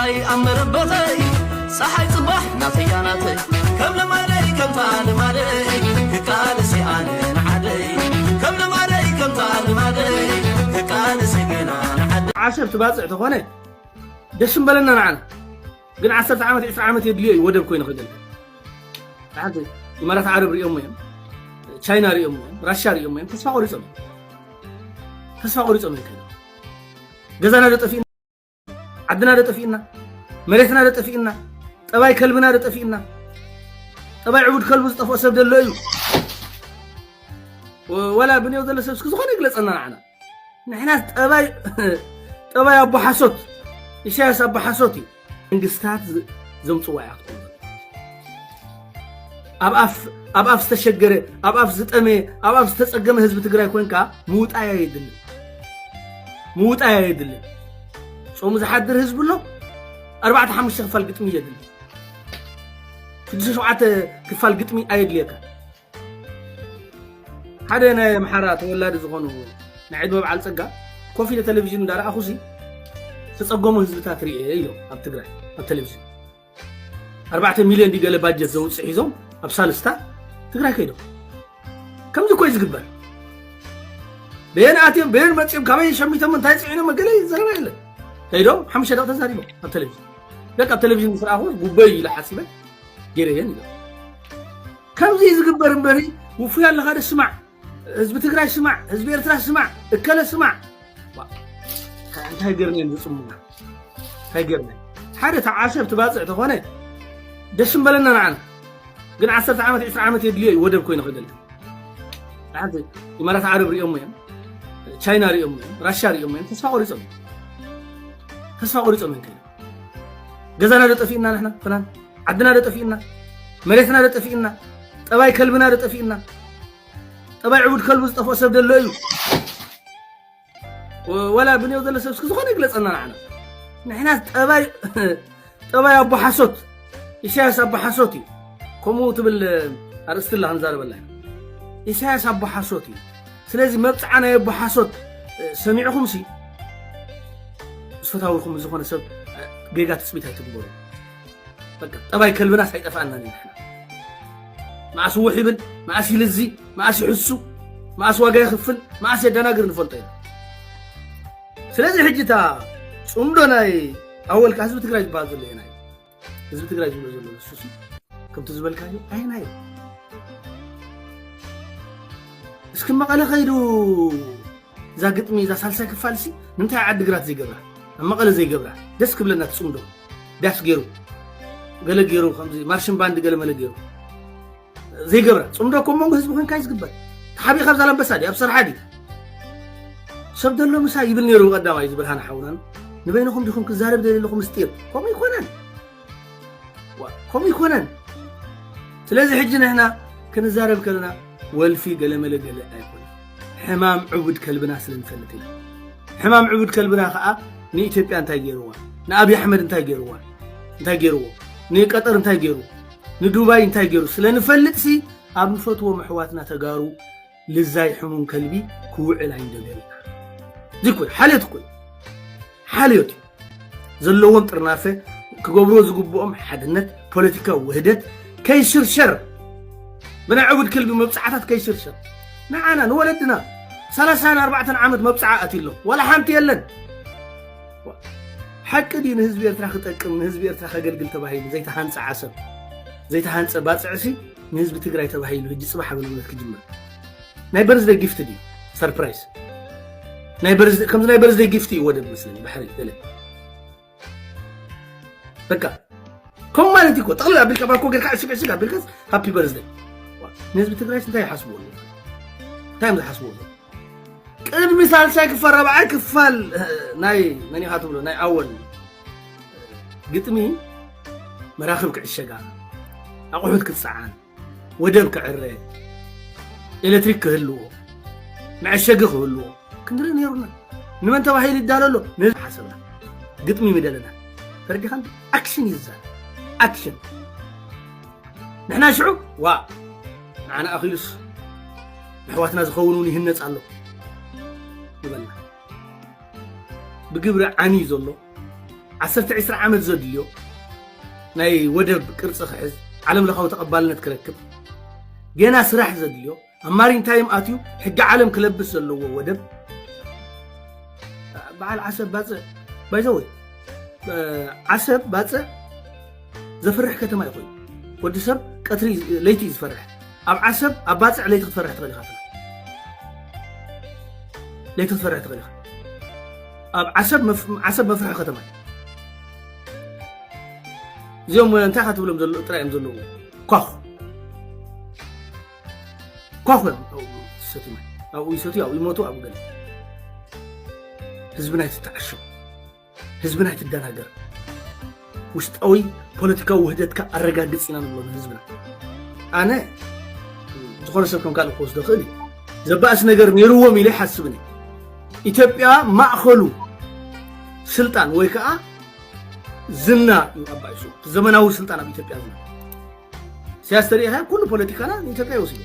تግራይ ኣመረበተይ ፀሓይ ጽባሕ ናተያናተይ ከም ለማለይ ከም ታልማለይ ክቃልሲ ኣነ ንዓደይ ከም ለማለይ ከም ታልማለይ ክቃልሲ ገና ንዓደይ ዓሸር ትባጽዕ ተኾነ ደስም በለና ንዓና ግን 10 ዓመት 20 ዓመት የድልዮ ወደብ ኮይኑ ክደል ታሓቲ ኢማራት ዓረብ ሪኦም እዮም ቻይና ሪኦም እዮም ራሽያ ሪኦም እዮም ተስፋ ቆሪጾም ከይዶ ገዛና ደጠፊና عدنا لطفينا مريتنا لطفينا طباي كلبنا لطفينا طباي عبود كلب زطفو سب دلو ايو ولا بنيو دل سب زخون يغلصنا معنا نحنا طباي ابو حسوت يشاس ابو حسوتي انغستات زمصوا ياخذ اباف استشجره اباف زطمه اباف استصقمه حزب تግራይ ኮንካ موጣ يدل صوم زحدر حزب له 4 5 كفال قطمي يدل 6 7 كفال قطمي ايدليك حدا انا محرات ولاد زغونو نعيد مبعل صقا كوفي التلفزيون دار اخوسي تصقمو حزبታት رئي ايو اب تግራይ اب تلفزيون 4 مليون دي قال باجت زوص حيزوم اب سالستا تግራይ كيدو كم زكو يزغبر بين اتيم بين مصيم كمي شميتم انت عينه مغلي زربيله كيدو 5 دقيقة تزاريبو التلفزيون لك التلفزيون سراهو غبي لحسبه جيرين كم زي زغبر بري وفي الله هذا سمع حزب تግራይ سمع حزب ኤርትራ سمع እከለ سمع እንታይ ገርነን ዝጽሙና ታይገርነ ሓደ ተዓሸብ ትባጽዕ ተኾነ ደስም በለና ንዓና ግን 10 ዓመት 20 ዓመት የድልዮ ወደብ ኮይኑ ክደል ታሓቲ ኢማራት ዓረብ ሪኦም እዮም ቻይና ሪኦም እዮም ራሽያ ሪኦም እዮም ተስፋ ቆሪጾም ከይዶ ገዛና ለጠፊና نحن فلان عدنا لطفينا مريتنا لطفينا طباي كلبنا لطفينا طباي عبود كلب زطفو سب دلو ايو ولا بنيو دل سب زخون يغلصنا معنا نحن طباي ابو حسوت يشاس ابو حسوتي كومو تبل ارست الله انزار بالله يشاس ابو حسوتي ስለዚህ መብጽዓና የቡ حسوت سمعكم سي فتاوكم زخونه سب بيغا تسبيت هيتغبروا بقى طباي كلبنا سايطفانا نحن مع سوحبن مع سيلزي مع سيحسو مع سواغا يخفل مع سيدناغر نفلطي ስለዚህ ሕጅታ ጽምዶናይ اول كحزب تግራይ ባዝል ይናይ ህዝብ ትግራይ ዝብሎ ዘሎ እሱሲ ከምቱ ዝበልካዩ አይናይ እስኪ መቀለ ኸይዱ ዛግጥሚ ዛሳልሳይ ክፋልሲ እንታይ ዓዲ ግራት ዘይገብራ መቀለ ዘይገብራ ደስ ክብለና ጽምዶ ዳስ ገይሩ ገለ ገይሩ ከምዚ ማርሽን ባንድ ገለ መለ ገይሩ ዘይገብራ ጽምዶ ኮሞን ህዝብ ኮንካ ይዝግበር ተሓቢ ካብ ዛላምበሳዲ ኣብ ሰርሓዲ ሰብ ደሎ ምሳ ይብል ነይሩ ቀዳማይ ዝብልሃና ሓውናን ንበይንኩም ዲኹም ክዛረብ ደለኹም ምስጢር ኮም ይኮነን ስለዚህ ሕጂ ነህና ክንዛረብ ከለና ወልፊ ገለ መለ ገለ ኣይኮን حمام عبود كلبنا سلنفلتي حمام عبود كلبنا خا ني ኢትዮጵያ እንታይ ገይሩዋ ንአብይ አሕመድ እንታይ ገይሩዋ ني قطر እንታይ ገይሩ ንዱባይ እንታይ ገይሩ ስለንፈልጥሲ ኣብ ንፈትዎ محዋትና ተጋሩ لزاي حمون كلبي كوعل عندنا ذكر حاليت زلوون طرنافه كغبرو زغبوم حدነት ፖለቲካ وحدت كيشرشر بنا عبود كلبي مبصعات كيشرشر معنا نولدنا 34 عامت مبصعات له ولا حنت يلن حق دين حزب ኤርትራ خطقم حزب ኤርትራ خገልግል ተባሂሉ ዘይተሃንጽ ዓሰብ ዘይተሃንጽ ባጽዕሲ ንህዝብ ትግራይ ተባሂሉ ህጅ ጽባሕ ብልነት ክጅመር ናይ በርዝዴይ ጊፍት ዲ ሰርፕራይዝ ናይ በርዝዴይ ጊፍት ይወደድ መስለኝ بحري دለ በቃ ኮማንቲ ኮ ጠቅላላ አብልካ ባኮ ገርካ ሲቀሲቃ አብልካስ ሃፒ በርዝዴይ ንህዝብ ትግራይ እንታይ ይحسبوا تايم تحسبوه قدم مثال شايك فربع كفال ناي ماني خاطبلو ناي اول قطمي مراخبك عشقا اقعد كتصعان ودبك عري الكتريك هلو مع الشقخ هلو كندري نيرنا نمن تباهيل يدالو نز حسبنا قطمي مدلنا فرجي خان اكشن يزال اكشن نحنا شعوب وا معنا اخيلس حواتنا زخونون يهنص الله يبلنا بجبر عني زلو 10 20 ዓመት ዘድልዮ ናይ ወደብ ቅርጽ ክሕዝ ዓለም ለኻዊ ተቐባልነት ክረክብ ገና ስራሕ ዘድልዮ ኣማሪን ታይም ኣትዩ ሕጊ ዓለም ክለብስ ዘለዎ ወደብ በዓል ዓሰብ ባጽዕ ባይዘወይ ዓሰብ ባጽዕ ዘፍርሕ ከተማ ይኾን ወዲ ሰብ ቀትሪ ለይቲ ዝፈርሕ ኣብ ዓሰብ ኣብ ባጽዕ ለይቲ ክትፈርሕ ትኽእል ኢኻ ለይቲ ክትፈርሕ ትኽእል ኢኻ ኣብ ዓሰብ መፍርሒ ከተማ እዚኦም እንታይ ካ ትብሎም ዘሎ ጥራዮም ዘለዉ ኳኹ ሰትማ ኣብኡ ይሰትዩ ኣብኡ ይሞቱ ኣብኡ ገለ ህዝብና ይትተዓሸው ህዝብና ይትደናገር ውሽጣዊ ፖለቲካዊ ውህደትካ ኣረጋግጽ ኢና ንብሎም ህዝብና ኣነ ዝኾነ ሰብ ከም ካልእ ክወስዶ ክእል ዘባእስ ነገር ነይርዎም ኢለ ይሓስብኒ ኢትዮጵያ ማእኸሉ ስልጣን ወይ ከዓ ዝና ይባይሱ ዘመናዊ ስልጣን ኣብ ኢትዮጵያ ዝና ሲያስ ተሪኻ ኩሉ ፖለቲካና ኢትዮጵያ ይወስዱ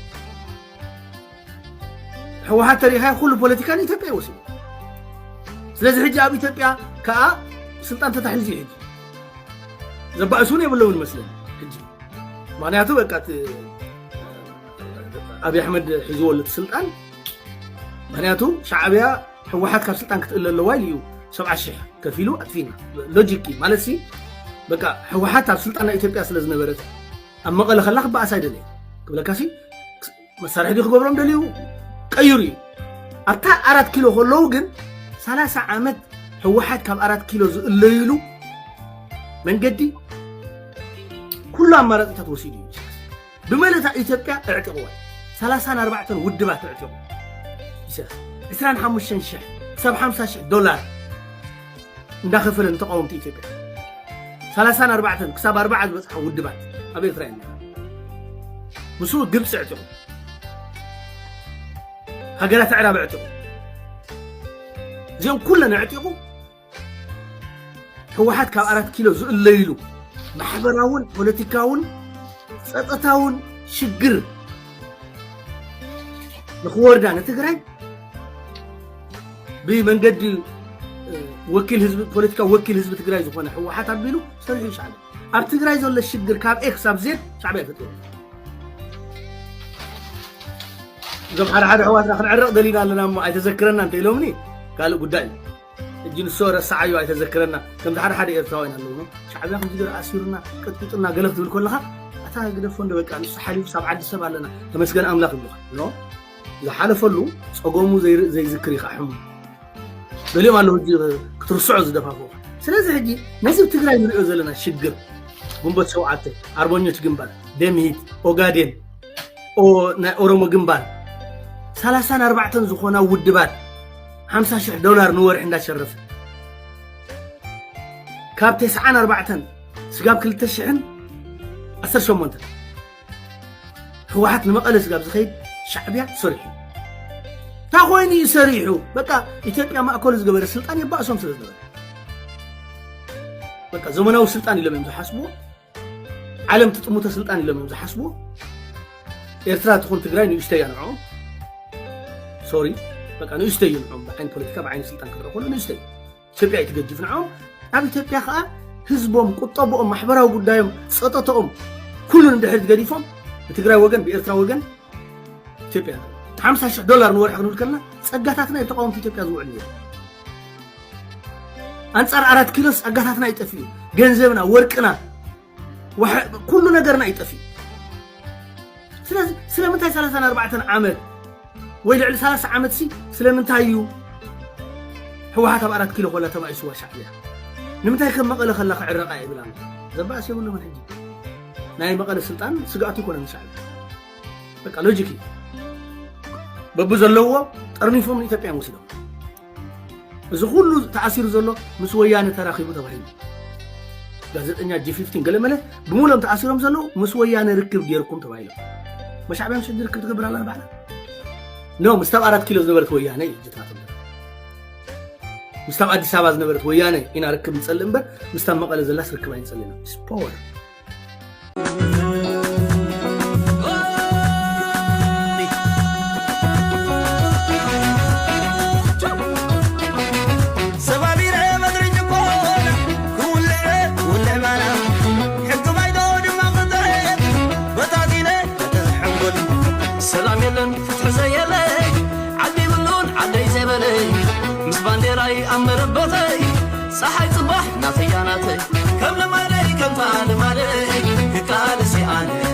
ሕወሓት ተሪኻ ኩሉ ፖለቲካ ኢትዮጵያ ይወስዱ ስለዚህ ሕጂ ኣብ ኢትዮጵያ ከዓ ስልጣን ተታሕልዩ ሕጂ ዘባእሱን የብለውን ይመስለኒ ሕጂ ምክንያቱ በቃ ኣብይ ኣሕመድ ሒዝዎ ለት ስልጣን ምክንያቱ ሻዕብያ ሕወሓት ካብ ስልጣን ክትእለ ኣለዋ ኢሉ 70,000 ከፊሉ ኣጥፊና ሎጂክ ማለት ሲ በቃ ሕወሓት ኣብ ስልጣን ኢትዮጵያ ስለ ዝነበረት ኣብ መቐለ ከላ ክበኣስ ኣይደለየ ክብለካሲ መሳርሒ ዲ ክገብሮም ደልዩ ቀይሩ እዩ ኣብታ 4 ኪሎ ከለዉ ግን 30 ዓመት ሕወሓት ካብ 4 ኪሎ ዝእለይሉ መንገዲ ኩሉ ኣማራፂታት ወሲዱ እዩ ብመለታ ኢትዮጵያ እዕጢቕዋ 34 ውድባት እዕጢቑ 25,000 ክሳብ 50,000 ዶላር እንዳኸፈለ ተቃወምቲ ኢትዮጵያ 34 ክሳብ 40 ዝበፅሐ ውድባት ኣብ ኤርትራ እዩ ምስኡ ግብፂ እዕጢቑ ሃገራት ዕራብ እዕጢቑ እዚኦም ኩለን እዕጢቑ ሕወሓት ካብ 4 ኪሎ ዝእለይሉ ማሕበራውን ፖለቲካውን ጸጥታውን ሽግር ንኽወርዳ ንትግራይ ብመንገዲ ወኪል ህዝቢ ፖለቲካ ወኪል ህዝቢ ትግራይ ዝኾነ ሕወሓት ኣቢሉ ሰሪሑ ሻዕብያ ኣብ ትግራይ ዘሎ ሽግር ካብ ኤክስ ኣብ ዜድ ሻዕብያ ይፈጥሩ እዞም ሓደ ሕወሓትና ክንዕረቕ ደሊና ኣለና እሞ ኣይተዘክረና እንተ ኢሎምኒ ካልእ ጉዳይ እዩ እጂ ንሶ ረሳዓዮ ኣይተዘክረና ከምዚ ሓደ ኤርትራውያን ኣለዉ ሻዕብያ ከምዚ ገይሩ ኣሲሩና ቀጥቂጡና ገለ ክትብል ከለኻ ኣታ ግደፎ እንደ በቃ ንሱ ሓሊፉ ሳብ ዓዲ ሰብ ኣለና ተመስገን ኣምላኽ ይብሉኻ ዝሓለፈሉ ፀጎሙ ዘይዝክር ኢኻ ሕሙ دليل ما له كترسعوا زدفافو سلازي حجي ناس بتقرأ من أزلنا شجر جنبات شوعته أربعينيوش جنبال دمهيت أوغادين أو أورومو جنبال 34 زخونا ودبات $50,000 نور عندها شرف كاب 94 سقاب كل تشعن 10 شمونت هو حتى مقالة سقاب زخيد شعبية صريحي تاخويني يسريحو بقى إثيوبيا ما أكل زقبر السلطان يبقى أسهم سلطان بقى زمناو السلطان اللي لم يحاسبوه عالم تطموت السلطان اللي لم يحاسبوه إرترا تكون تقرأي نيشتي نعم سوري بقى نيشتي نعم بعين بوليتيكا بعين السلطان كده كله نيشتي إثيوبيا يتجدف نعم أبي إثيوبيا خا حزبهم قطبهم محبرهم قدامهم سقطتهم كلهم دحرت قديفهم بتقرأي وجن بإرترا وجن إثيوبيا $50,000 نور حقنول كنا سقطاتنا يتقاوم في إثيوبيا زوع النيل أنصار 4 كيلو سقطاتنا يطفي ገንዘብና ወርቅና كل ነገርና ይጠፊ ስለምንታይ 34 ዓመት ወይ ልዕሊ 30 ዓመት ሲ ስለምንታይ እዩ ሕወሓት ኣብ 4 ኪሎ ኮላ ተባይስዋ ሻዕብያ ንምንታይ ከም መቐለ ከላ ክዕረቃ ይብላን ዘባስ ይብሉ ምን ሕጂ ናይ መቐለ ስልጣን ስጋቱ ይኮነ ሻዕብያ በቃ ሎጂክ በቡ ዘለዎ ጠርኒፎም ኢትዮጵያ ወስደው እዚ ሁሉ ተኣሲሩ ዘሎ ምስ ወያነ ተራኺቡ ተባሂሉ ጋዜጠኛ G15 ገለመለ ብሙሎም ተኣሲሮም ዘሎ ምስ ወያነ ርክብ ጌርኩም ተባሂሉ መሻዕብያ ምስ ርክብ ትገብር ኣለና ባዕላ ኖ ምስታብ 4 ኪሎ ዝነበረት ወያነ ይጅታት ምስታብ አዲስ አበባ ዝነበረት ወያነ ኢና ርክብ ንጸልእ እምበር ምስታብ መቐለ ዘላስ ርክብ ኣይንጸልእና ስፖወር صباح ناتي كم لمالي كم تعال مالي كقال سي أنا